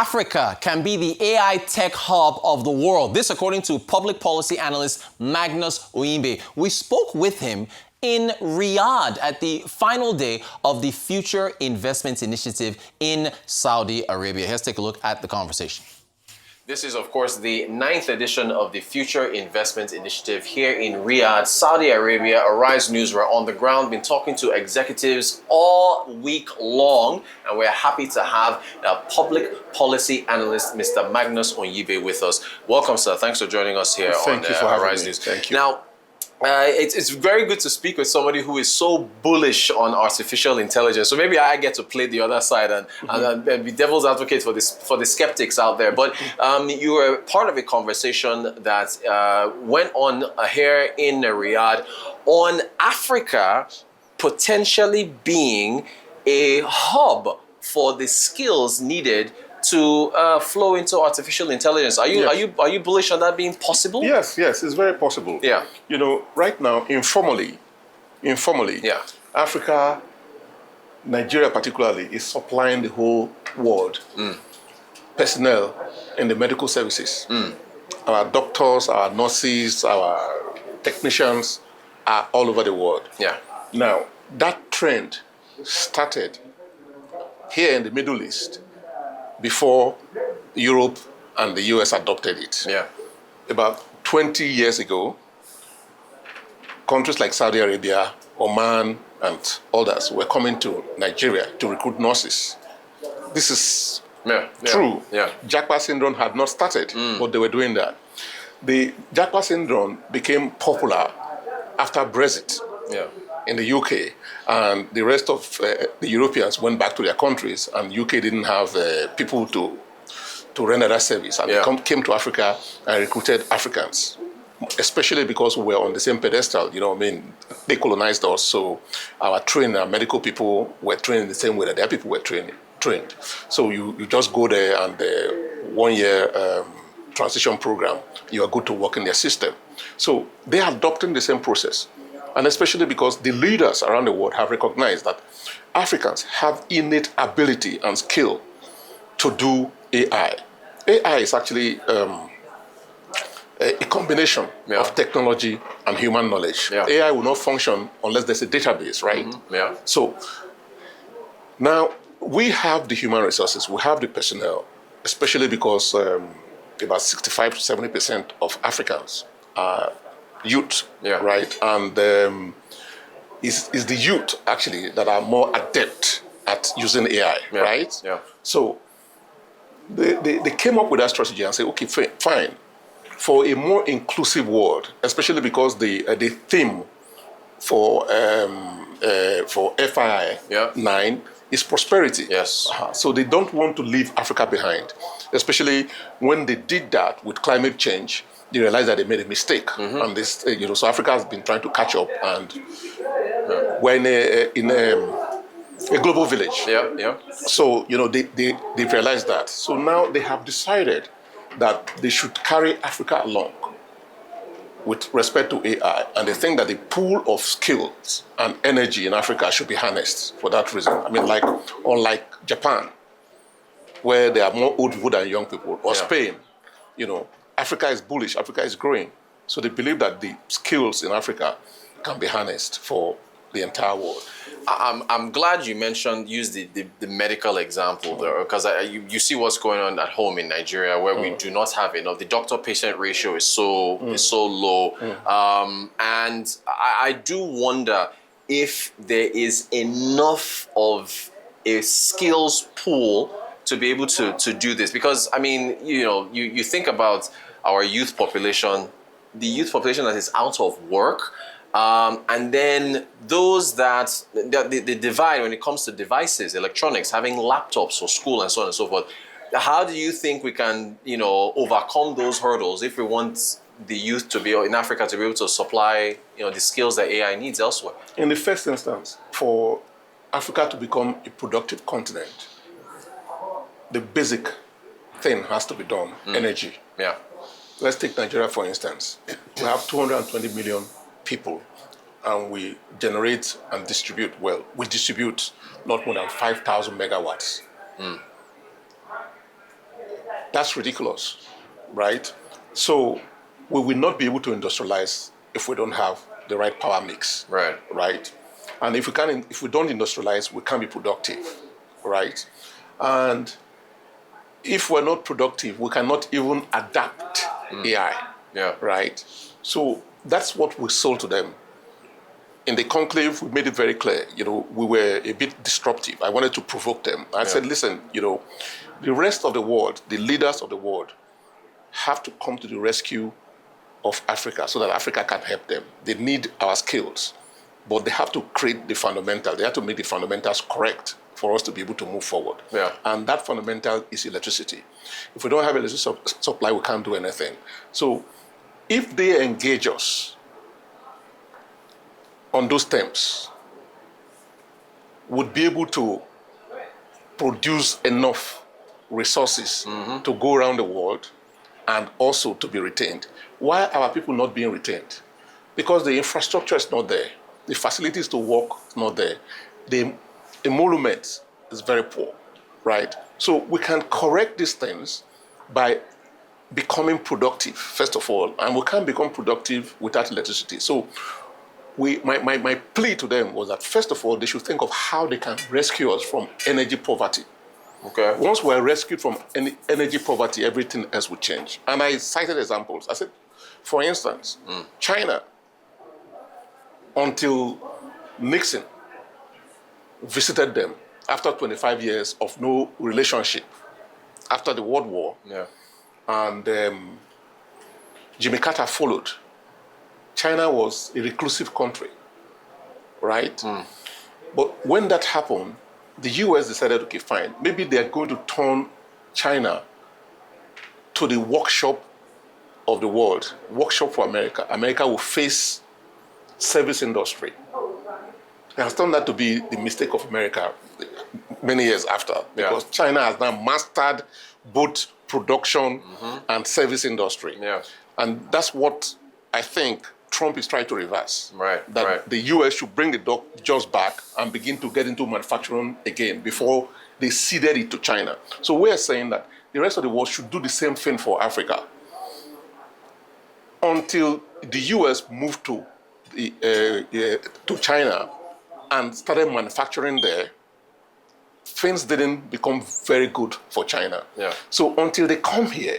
Africa can be the AI tech hub of the world. This according to public policy analyst Magnus Oyinbe. We spoke with him in Riyadh at the final day of the Future Investment Initiative in Saudi Arabia. Let's take a look at the conversation. This is, of course, the 9th edition of the Future Investment Initiative here in Riyadh, Saudi Arabia. Arise News, we're on the ground, been talking to executives all week long, and we're happy to have public policy analyst, Mr. Magnus Oyinbe, with us. Welcome, sir. Thanks for joining us here on Arise News. Thank you. Now, it's very good to speak with somebody who is so bullish on artificial intelligence. So maybe I get to play the other side and be devil's advocate for the skeptics out there. But you were part of a conversation that went on here in Riyadh on Africa potentially being a hub for the skills needed to flow into artificial intelligence. Are you bullish on that being possible? Yes, it's very possible. Yeah. You know, right now, informally, yeah, Africa, Nigeria particularly, is supplying the whole world personnel in the medical services. Our doctors, our nurses, our technicians are all over the world. Yeah. Now, that trend started here in the Middle East before Europe and the US adopted it. Yeah. About 20 years ago, countries like Saudi Arabia, Oman, and others were coming to Nigeria to recruit nurses. This is true. Yeah. Japa syndrome had not started, but they were doing that. The Japa syndrome became popular after Brexit. Yeah. In the UK, and the rest of the Europeans went back to their countries, and UK didn't have people to render that service, and they came to Africa and recruited Africans, especially because we were on the same pedestal. You know, I mean, they colonized us, so our medical people were trained in the same way that their people were trained. So you just go there, and the 1-year transition program, you are good to work in their system. So they are adopting the same process. And especially because the leaders around the world have recognized that Africans have innate ability and skill to do AI. AI is actually a combination of technology and human knowledge. Yeah. AI will not function unless there's a database, right? Yeah. So now we have the human resources, we have the personnel, especially because about 65 to 70% of Africans are youth, right? And it's the youth actually that are more adept at using AI, right? Yeah. So they came up with that strategy and said, okay, fine. For a more inclusive world, especially because the theme for FI 9 is prosperity. Yes. So they don't want to leave Africa behind, especially when they did that with climate change. They realized that they made a mistake, and this, so Africa has been trying to catch up, and we're in a global village. Yeah. So they've realized that. So now they have decided that they should carry Africa along with respect to AI, and they think that the pool of skills and energy in Africa should be harnessed for that reason. I mean, unlike Japan, where there are more old people than young people, or Spain, Africa is bullish, Africa is growing. So they believe that the skills in Africa can be harnessed for the entire world. I'm glad you used the medical example there, because you see what's going on at home in Nigeria, where we do not have enough. The doctor-patient ratio is so low, and I do wonder if there is enough of a skills pool to be able to do this. Because I mean, you think about our youth population, the youth population that is out of work. And then those that the divide when it comes to devices, electronics, having laptops for school and so on and so forth. How do you think we can, overcome those hurdles if we want the youth to be in Africa to be able to supply, the skills that AI needs elsewhere? In the first instance, for Africa to become a productive continent, the basic thing has to be done: energy. Yeah. Let's take Nigeria for instance. We have 220 million people, and we generate and distribute, we distribute not more than 5,000 megawatts. That's ridiculous, right? So we will not be able to industrialize if we don't have the right power mix, right? And if we don't industrialize, we can't be productive, right? And if we're not productive, we cannot even adapt AI, right? So that's what we sold to them. In the conclave, we made it very clear, we were a bit disruptive. I wanted to provoke them. I said, listen, the rest of the world, the leaders of the world, have to come to the rescue of Africa so that Africa can help them. They need our skills, but they have to create the fundamental. They have to make the fundamentals correct for us to be able to move forward. And that fundamental is electricity. If we don't have electricity supply, we can't do anything. So if they engage us on those terms, would be able to produce enough resources to go around the world and also to be retained. Why are our people not being retained? Because the infrastructure is not there. The facilities to work is not there. The emolument is very poor, right? So we can correct these things by becoming productive, first of all, and we can't become productive without electricity. So my plea to them was that, first of all, they should think of how they can rescue us from energy poverty. Okay. Once we're rescued from energy poverty, everything else will change. And I cited examples. I said, for instance, China, until Nixon visited them after 25 years of no relationship, after the World War, and Jimmy Carter followed, China was a reclusive country, right? But when that happened, the US decided, okay, fine, maybe they're going to turn China to the workshop of the world, workshop for America. America will face service industry. It has turned out to be the mistake of America many years after, because China has now mastered both production and service industry. And that's what I think Trump is trying to reverse. The US should bring the jobs back and begin to get into manufacturing again before they ceded it to China. So we're saying that the rest of the world should do the same thing for Africa. Until the US moved to China and started manufacturing there, things didn't become very good for China. So until they come here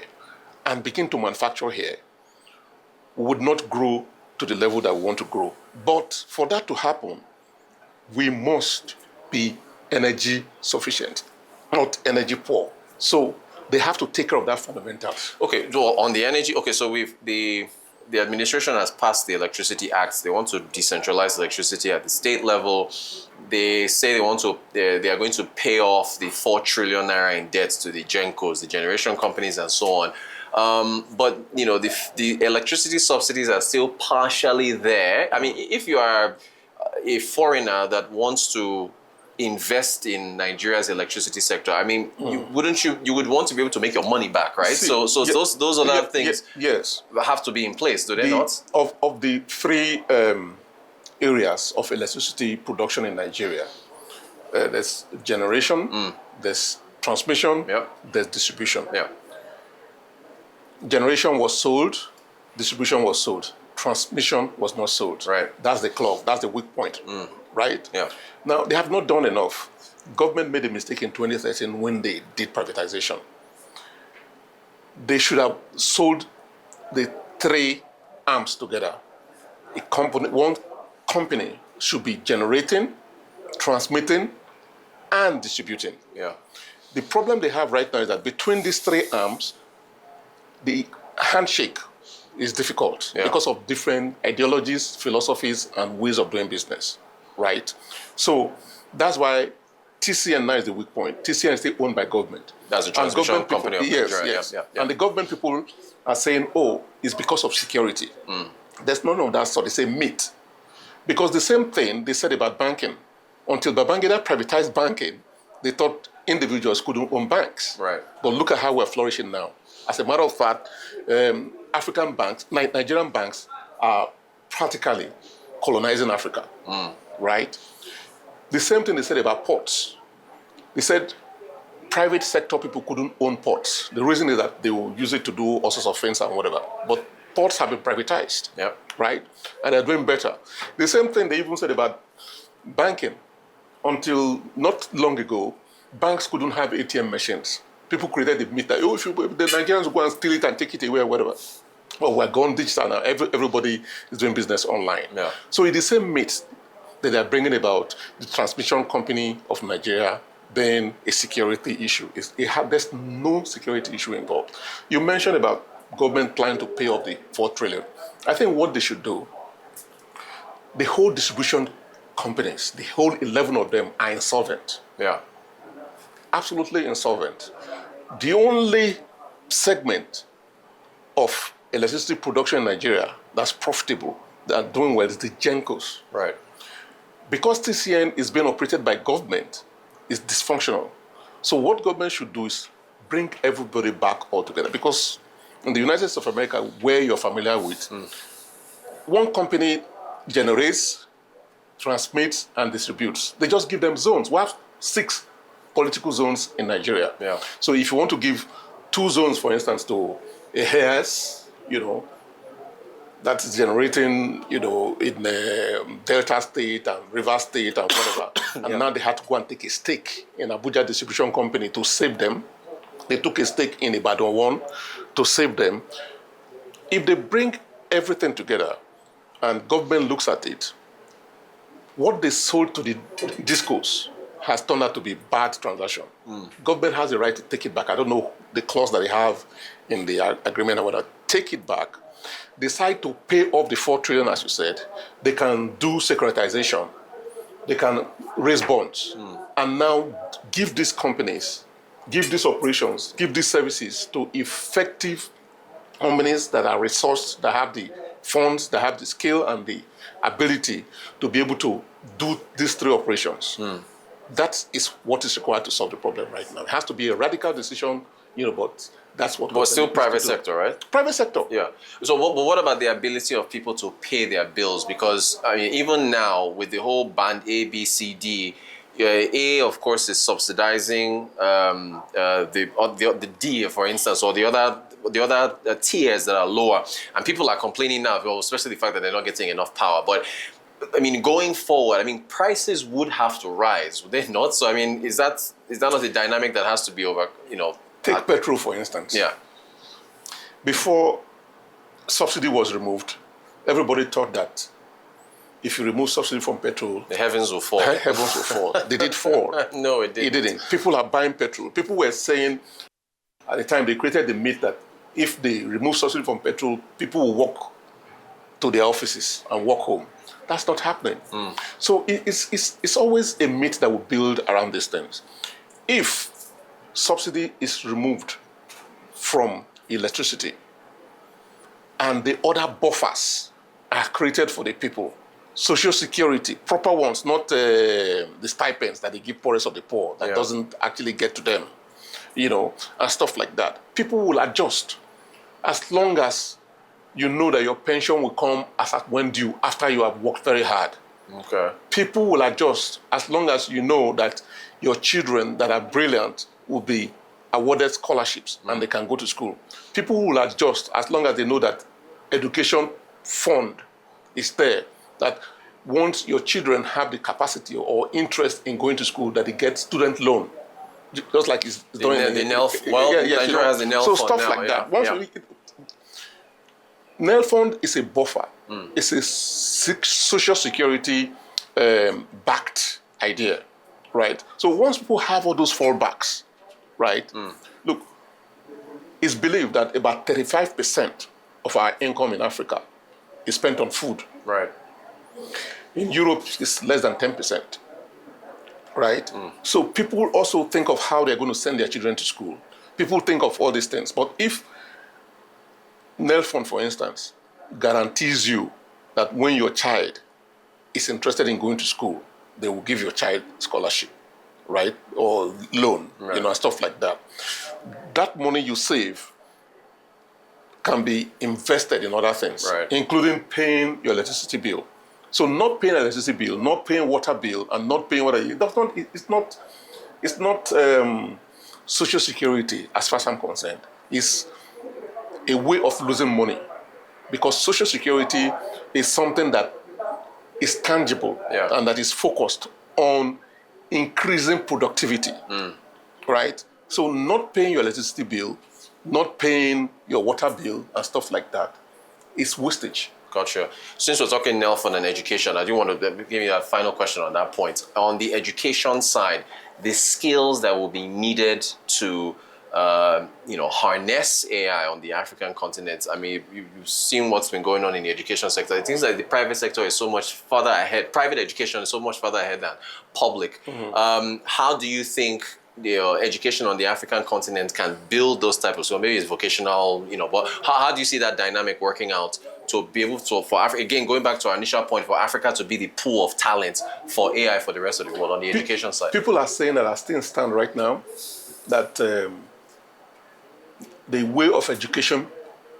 and begin to manufacture here, we would not grow to the level that we want to grow. But for that to happen, we must be energy sufficient, not energy poor. So they have to take care of that fundamental. Okay, Joel, on the energy, so the administration has passed the Electricity Act. They want to decentralize electricity at the state level. They say they are going to pay off the 4 trillion naira in debts to the GenCos, the generation companies, and so on. But the electricity subsidies are still partially there. I mean, if you are a foreigner that wants to invest in Nigeria's electricity sector, I mean, you would want to be able to make your money back, right? Those other things have to be in place, do they not? Of the three areas of electricity production in Nigeria, there's generation, there's transmission, there's distribution. Generation was sold, distribution was sold, transmission was not sold. That's the clog, that's the weak point, right? Now, they have not done enough. Government made a mistake in 2013 when they did privatization. They should have sold the three arms together. One company should be generating, transmitting, and distributing. The problem they have right now is that between these three arms, the handshake is difficult because of different ideologies, philosophies, and ways of doing business, right? So that's why TCN now is the weak point. TCN is still owned by government. That's a transmission company of Nigeria. And the government people are saying, oh, it's because of security. There's none of that sort. They say myth. Because the same thing they said about banking. Until Babangida privatized banking, they thought individuals couldn't own banks. But look at how we're flourishing now. As a matter of fact, African banks, Nigerian banks, are practically colonizing Africa, right? The same thing they said about ports. They said private sector people couldn't own ports. The reason is that they will use it to do all sorts of things and whatever. But ports have been privatized, right? And they're doing better. The same thing they even said about banking. Until not long ago, banks couldn't have ATM machines. People created the myth that, if the Nigerians will go and steal it and take it away or whatever. Well, we're gone digital now. Everybody is doing business online. So it's the same myth that they're bringing about the transmission company of Nigeria being a security issue. There's no security issue involved. You mentioned about government planning to pay off the 4 trillion. I think what they should do, the whole distribution companies, the whole 11 of them are insolvent. Absolutely insolvent. The only segment of electricity production in Nigeria that's profitable, that are doing well, is the Gencos. Right. Because TCN is being operated by government, it's dysfunctional. So what government should do is bring everybody back all together. Because in the United States of America, where you're familiar with, one company generates, transmits, and distributes. They just give them zones. We have 6 political zones in Nigeria. So if you want to give 2 zones, for instance, to a HAS, that is generating, in Delta State and River State and whatever. And now they had to go and take a stake in Abuja Distribution Company to save them. They took a stake in Ibadan 1 to save them. If they bring everything together and government looks at it, what they sold to the discos has turned out to be bad transaction. Government has the right to take it back. I don't know the clause that they have in the agreement. I want to take it back. Decide to pay off the 4 trillion, as you said. They can do securitization. They can raise bonds. And now give these companies, give these operations, give these services to effective companies that are resourced, that have the funds, that have the skill and the ability to be able to do these 3 operations. That is what is required to solve the problem right now. It has to be a radical decision, but that's what. But still private sector, right? Private sector. So what about the ability of people to pay their bills? Because even now with the whole band A, B, C, D, A, of course, is subsidizing the D, for instance, or the other tiers that are lower, and people are complaining now, especially the fact that they're not getting enough power. But going forward, prices would have to rise, would they not? So is that not a dynamic that has to be over? Take petrol, for instance. Before subsidy was removed, everybody thought that if you remove subsidy from petrol, the heavens will fall. Heavens will fall. They did fall. No, it didn't. It didn't. People are buying petrol. People were saying at the time they created the myth that if they remove subsidy from petrol, people will walk to their offices and walk home. That's not happening. So it's always a myth that we build around these things. If subsidy is removed from electricity and the other buffers are created for the people, social security, proper ones, not the stipends that they give poorest of the poor, that doesn't actually get to them, and stuff like that. People will adjust as long as you know that your pension will come as at when due after you have worked very hard. People will adjust as long as you know that your children that are brilliant will be awarded scholarships and they can go to school. People will adjust as long as they know that education fund is there, that once your children have the capacity or interest in going to school, that they get student loan. Just like it's doing the NEL. Nigeria has the NEL so fund stuff now, like that. NEL fund is a buffer. It's a social security backed idea, right? So once people have all those fallbacks, right? Look, it's believed that about 35% of our income in Africa is spent on food. Right. In Europe, it's less than 10%. Right? So people also think of how they're going to send their children to school. People think of all these things. But if NEL Fund, for instance, guarantees you that when your child is interested in going to school, they will give your child scholarship, right? Or loan, stuff like that. That money you save can be invested in other things, including paying your electricity bill. So not paying electricity bill, not paying water bill, and not paying water, it's not Social Security, as far as I'm concerned, is a way of losing money, because Social Security is something that is tangible and that is focused on increasing productivity, right? So not paying your electricity bill, not paying your water bill and stuff like that is wastage. Gotcha. Since we're talking Nelfon and education, I do want to give you a final question on that point. On the education side, the skills that will be needed to harness AI on the African continent. I mean, you've seen what's been going on in the education sector. It seems like the private sector is so much further ahead. Private education is so much further ahead than public. How do you think education on the African continent can build those types of, so maybe it's vocational, but how do you see that dynamic working out to be able to, for Africa, again, going back to our initial point, for Africa to be the pool of talent for AI for the rest of the world on the education side? People are saying that, as things stand right now, that the way of education,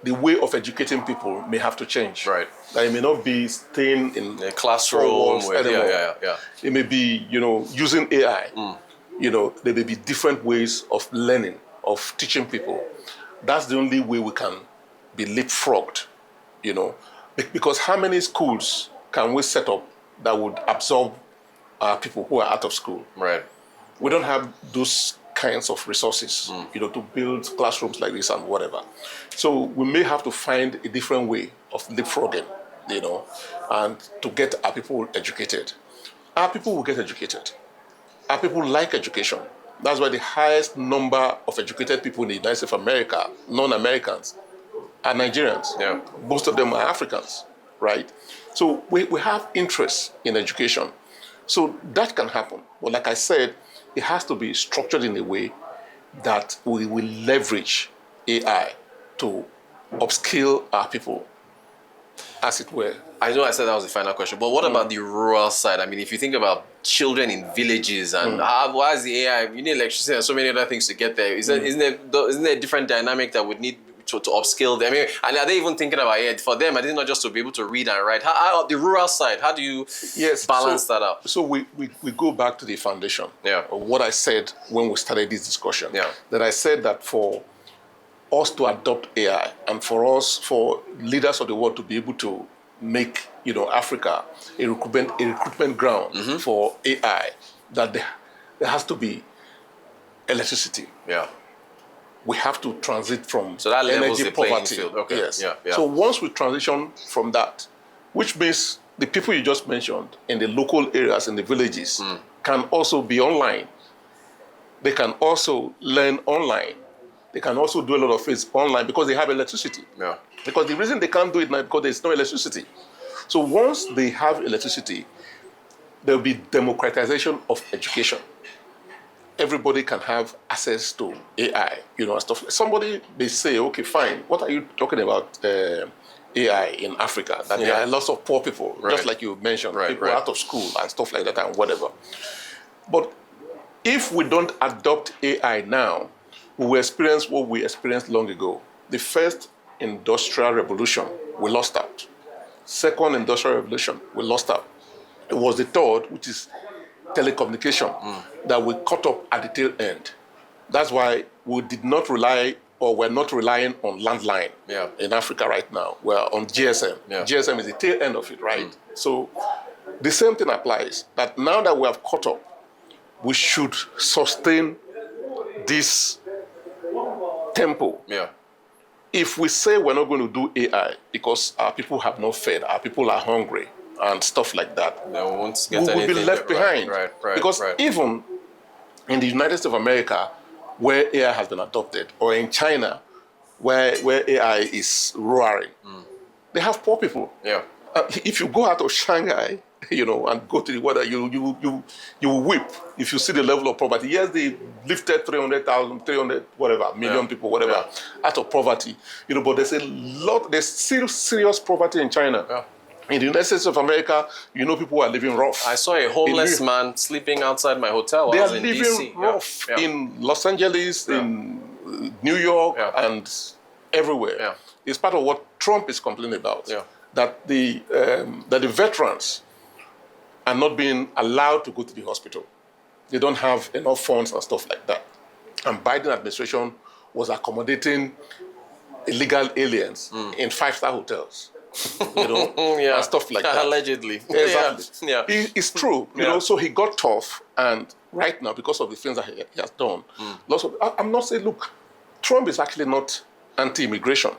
the way of educating people may have to change. Right. That it may not be staying in a classroom anymore. It may be, using AI. There may be different ways of learning, of teaching people. That's the only way we can be leapfrogged, because how many schools can we set up that would absorb people who are out of school? Right. We don't have those kinds of resources, to build classrooms like this and whatever. So we may have to find a different way of leapfrogging, and to get our people educated. Our people will get educated. Our people like education. That's why the highest number of educated people in the United States of America, non-Americans, are Nigerians. Yeah. Most of them are Africans, right? So we have interest in education. So that can happen. But like I said, it has to be structured in a way that we will leverage AI to upskill our people, as it were. I know I said that was the final question, but what about the rural side? I mean, if you think about children in villages and why is the AI, you need electricity and so many other things to get there. Isn't there a different dynamic that would need to upskill them? I mean, and are they even thinking about it? For them, I think not just to be able to read and write. How the rural side, how do you balance that out? So we go back to the foundation of what I said when we started this discussion. That I said that for us to adopt AI and for leaders of the world to be able to make Africa a recruitment ground for AI, that there has to be electricity. We have to transit from that energy poverty. Okay. Yes. So once we transition from that, which means the people you just mentioned in the local areas, in the villages, can also be online. They can also learn online. They can also do a lot of things online because they have electricity. Because the reason they can't do it now is because there's no electricity. So once they have electricity, there will be democratization of education. Everybody can have access to AI, and stuff. Somebody may say, okay, fine, what are you talking about AI in Africa? That there are lots of poor people, just like you mentioned, people out of school and stuff like that and whatever. But if we don't adopt AI now, we will experience what we experienced long ago. The first industrial revolution, we lost out. Second industrial revolution, we lost out. It was the third, which is telecommunication, that we caught up at the tail end. That's why we did not rely, or we're not relying on landline in Africa right now. We're on GSM. GSM is the tail end of it, right? So the same thing applies, that now that we have caught up, we should sustain this tempo. If we say we're not going to do AI because our people have not fed, our people are hungry and stuff like that, we will be left behind. Because even in the United States of America, where AI has been adopted, or in China, where AI is roaring, they have poor people. If you go out of Shanghai, and go to the weather, you will weep if you see the level of poverty. Yes, they lifted 300 million people, whatever, out of poverty. But there's still serious poverty in China. In the United States of America, people are living rough. I saw a homeless man sleeping outside my hotel. They I are was in living DC. rough in Los Angeles, in New York, and everywhere. It's part of what Trump is complaining about. That the veterans are not being allowed to go to the hospital. They don't have enough funds and stuff like that. and Biden administration was accommodating illegal aliens in 5-star hotels, and stuff like that. Allegedly. Exactly. Yeah. It's true, so he got tough, and right now, because of the things that he has done, I'm not saying, look, Trump is actually not anti-immigration.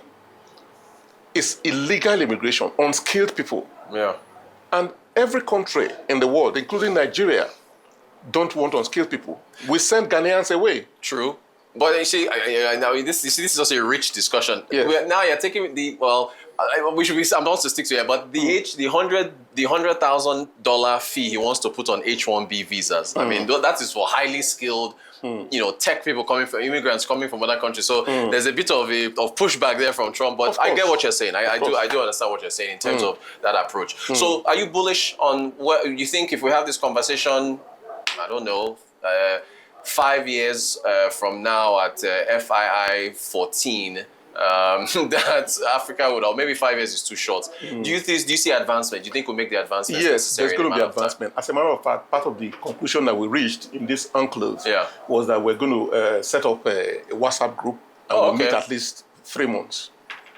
It's illegal immigration, unskilled people. Yeah. And every country in the world, including Nigeria, don't want unskilled people. We send Ghanaians away. True. But you see, now this is also a rich discussion. Yes. Now you're taking we should be. I'm not to stick to it, but the $100,000 fee he wants to put on H-1B visas. I mean, that is for highly skilled, tech people immigrants coming from other countries. So there's a bit of pushback there from Trump. But I get what you're saying. I do understand what you're saying in terms of that approach. So are you bullish on what you think if we have this conversation? I don't know. 5 years from now at FII 14, that Africa would, or maybe 5 years is too short. Do you see advancement? Do you think we'll make the advancement? Yes, there's going to be advancement. As a matter of fact, part of the conclusion that we reached in this enclave was that we're going to set up a WhatsApp group and we'll meet at least 3 months.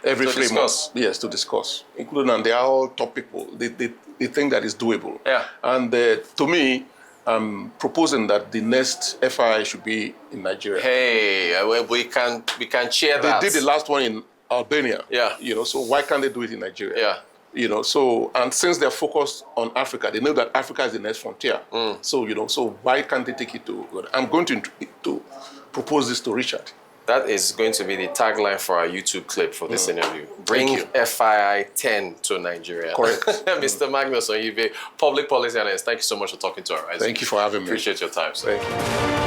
Every 3 months. Yes, to discuss. Including, and they are all top people. They think that is doable. Yeah. And to me, I'm proposing that the next FI should be in Nigeria. Hey, we can cheer that. They did the last one in Albania. Yeah. So why can't they do it in Nigeria? Yeah. And since they're focused on Africa, they know that Africa is the next frontier. So, so why can't they take it to? I'm going to propose this to Richard. That is going to be the tagline for our YouTube clip for this interview. Bring FII 10 to Nigeria. Correct. Mr. Magnus Oyinbe, public policy analyst, thank you so much for talking to us. Thank you for having me. Appreciate your time, sir. Thank you.